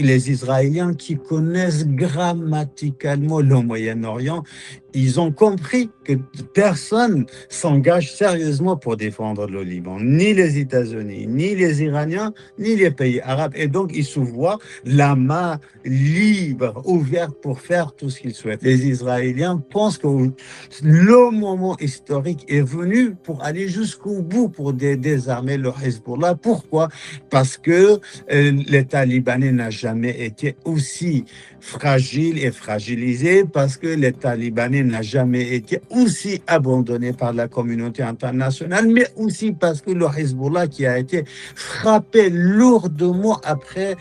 Les Israéliens qui connaissent grammaticalement le Moyen-Orient, ils ont compris que personne s'engage sérieusement pour défendre le Liban, ni les États-Unis, ni les Iraniens, ni les pays arabes. Et donc, ils se voient la main libre, ouverte pour faire tout ce qu'ils souhaitent. Les Israéliens pensent que le moment historique est venu pour aller jusqu'au bout, pour désarmer le Hezbollah. Pourquoi? Parce que l'État libanais n'a jamais été aussi fragile et fragilisé, parce que l'État libanais n'a jamais été aussi abandonné par la communauté internationale, mais aussi parce que le Hezbollah, qui a été frappé lourdement après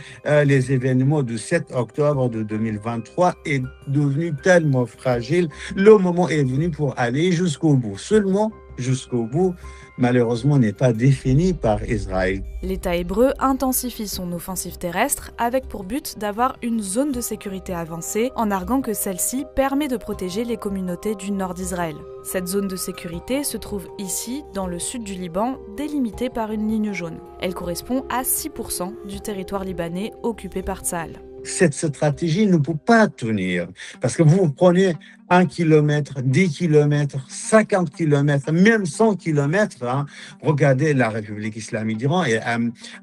les événements du 7 octobre de 2023, est devenu tellement fragile. Le moment est venu pour aller jusqu'au bout. Seulement, jusqu'au bout, malheureusement, n'est pas défini par Israël. L'État hébreu intensifie son offensive terrestre avec pour but d'avoir une zone de sécurité avancée en arguant que celle-ci permet de protéger les communautés du nord d'Israël. Cette zone de sécurité se trouve ici, dans le sud du Liban, délimitée par une ligne jaune. Elle correspond à 6% du territoire libanais occupé par Tsahal. Cette stratégie ne peut pas tenir, parce que vous prenez 1 kilomètre, 10 kilomètres, 50 kilomètres, même 100 kilomètres. Regardez, la République islamique d'Iran est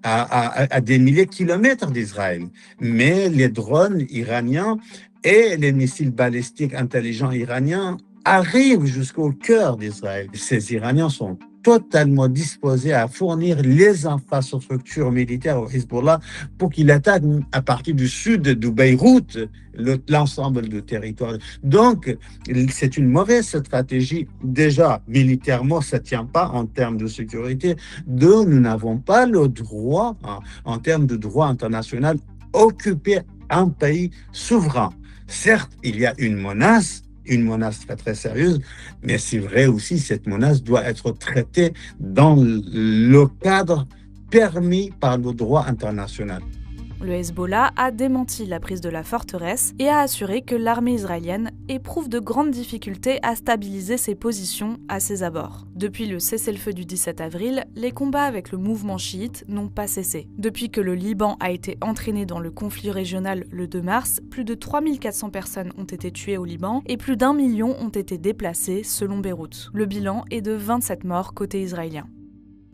à des milliers de kilomètres d'Israël. Mais les drones iraniens et les missiles balistiques intelligents iraniens arrivent jusqu'au cœur d'Israël. Ces Iraniens sont totalement disposés à fournir les infrastructures militaires au Hezbollah pour qu'il attaque à partir du sud de Beyrouth l'ensemble du territoire. Donc, c'est une mauvaise stratégie. Déjà, militairement, ça ne tient pas en termes de sécurité. Deux, nous n'avons pas le droit, en termes de droit international, occuper un pays souverain. Certes, il y a une menace très, très sérieuse, mais c'est vrai aussi, cette menace doit être traitée dans le cadre permis par le droit international. Le Hezbollah a démenti la prise de la forteresse et a assuré que l'armée israélienne éprouve de grandes difficultés à stabiliser ses positions à ses abords. Depuis le cessez-le-feu du 17 avril, les combats avec le mouvement chiite n'ont pas cessé. Depuis que le Liban a été entraîné dans le conflit régional le 2 mars, plus de 3400 personnes ont été tuées au Liban et plus d'1 million ont été déplacées selon Beyrouth. Le bilan est de 27 morts côté israélien.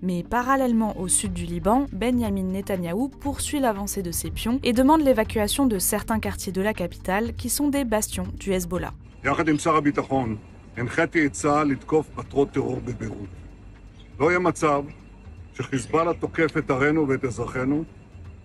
Mais parallèlement au sud du Liban, Benyamin Netanyahou poursuit l'avancée de ses pions et demande l'évacuation de certains quartiers de la capitale qui sont des bastions du Hezbollah. יחד עם שר הביטחון, הנחיתי את צה"ל לתקוף מטרות טרור בביירות. לא יהיה מצב שחיזבאללה תוקף את ערינו ואת אזרחינו,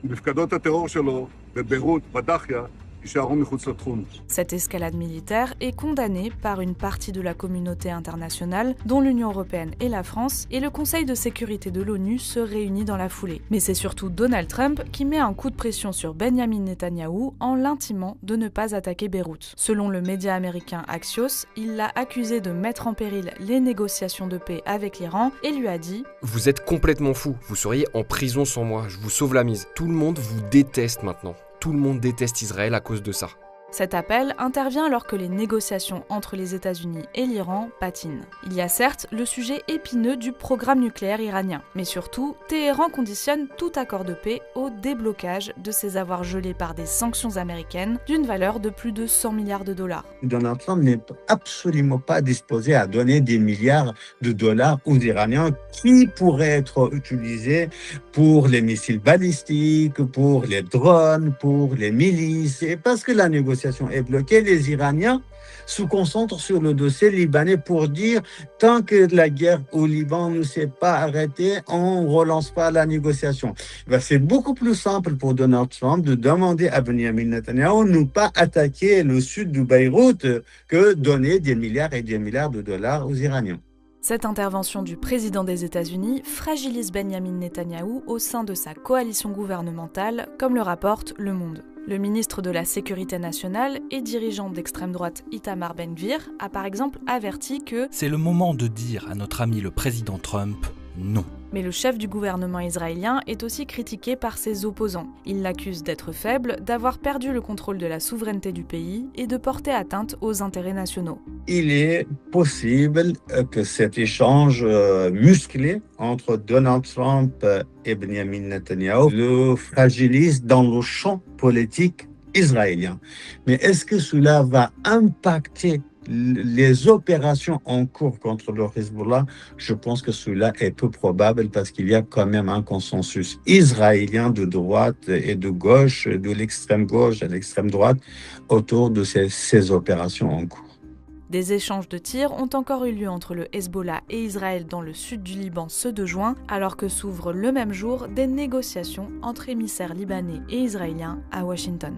ומפקדות הטרור שלו בביירות, בדאחיה, יישארו מחוץ לתחום. Cette escalade militaire est condamnée par une partie de la communauté internationale, dont l'Union européenne et la France, et le Conseil de sécurité de l'ONU se réunit dans la foulée. Mais c'est surtout Donald Trump qui met un coup de pression sur Benyamin Netanyahou en l'intimant de ne pas attaquer Beyrouth. Selon le média américain Axios, il l'a accusé de mettre en péril les négociations de paix avec l'Iran et lui a dit « Vous êtes complètement fou, vous seriez en prison sans moi, je vous sauve la mise. Tout le monde vous déteste maintenant. Tout le monde déteste Israël à cause de ça. » Cet appel intervient alors que les négociations entre les États-Unis et l'Iran patinent. Il y a certes le sujet épineux du programme nucléaire iranien, mais surtout, Téhéran conditionne tout accord de paix au déblocage de ses avoirs gelés par des sanctions américaines d'une valeur de plus de 100 milliards de dollars. Donald Trump n'est absolument pas disposé à donner des milliards de dollars aux Iraniens qui pourraient être utilisés pour les missiles balistiques, pour les drones, pour les milices, et parce que la négociation est bloquée, les Iraniens se concentrent sur le dossier libanais pour dire tant que la guerre au Liban ne s'est pas arrêtée, on ne relance pas la négociation. C'est beaucoup plus simple pour Donald Trump de demander à Benjamin Netanyahu de ne pas attaquer le sud de Beyrouth que donner des milliards et des milliards de dollars aux Iraniens. Cette intervention du président des États-Unis fragilise Benyamin Netanyahou au sein de sa coalition gouvernementale, comme le rapporte Le Monde. Le ministre de la Sécurité nationale et dirigeant d'extrême droite Itamar Ben-Gvir a par exemple averti que « C'est le moment de dire à notre ami le président Trump non ». Mais le chef du gouvernement israélien est aussi critiqué par ses opposants. Il l'accuse d'être faible, d'avoir perdu le contrôle de la souveraineté du pays et de porter atteinte aux intérêts nationaux. Il est possible que cet échange musclé entre Donald Trump et Benjamin Netanyahu le fragilise dans le champ politique israélien. Mais est-ce que cela va impacter les opérations en cours contre le Hezbollah? Je pense que cela est peu probable parce qu'il y a quand même un consensus israélien de droite et de gauche, de l'extrême gauche à l'extrême droite, autour de ces opérations en cours. Des échanges de tirs ont encore eu lieu entre le Hezbollah et Israël dans le sud du Liban ce 2 juin, alors que s'ouvrent le même jour des négociations entre émissaires libanais et israéliens à Washington.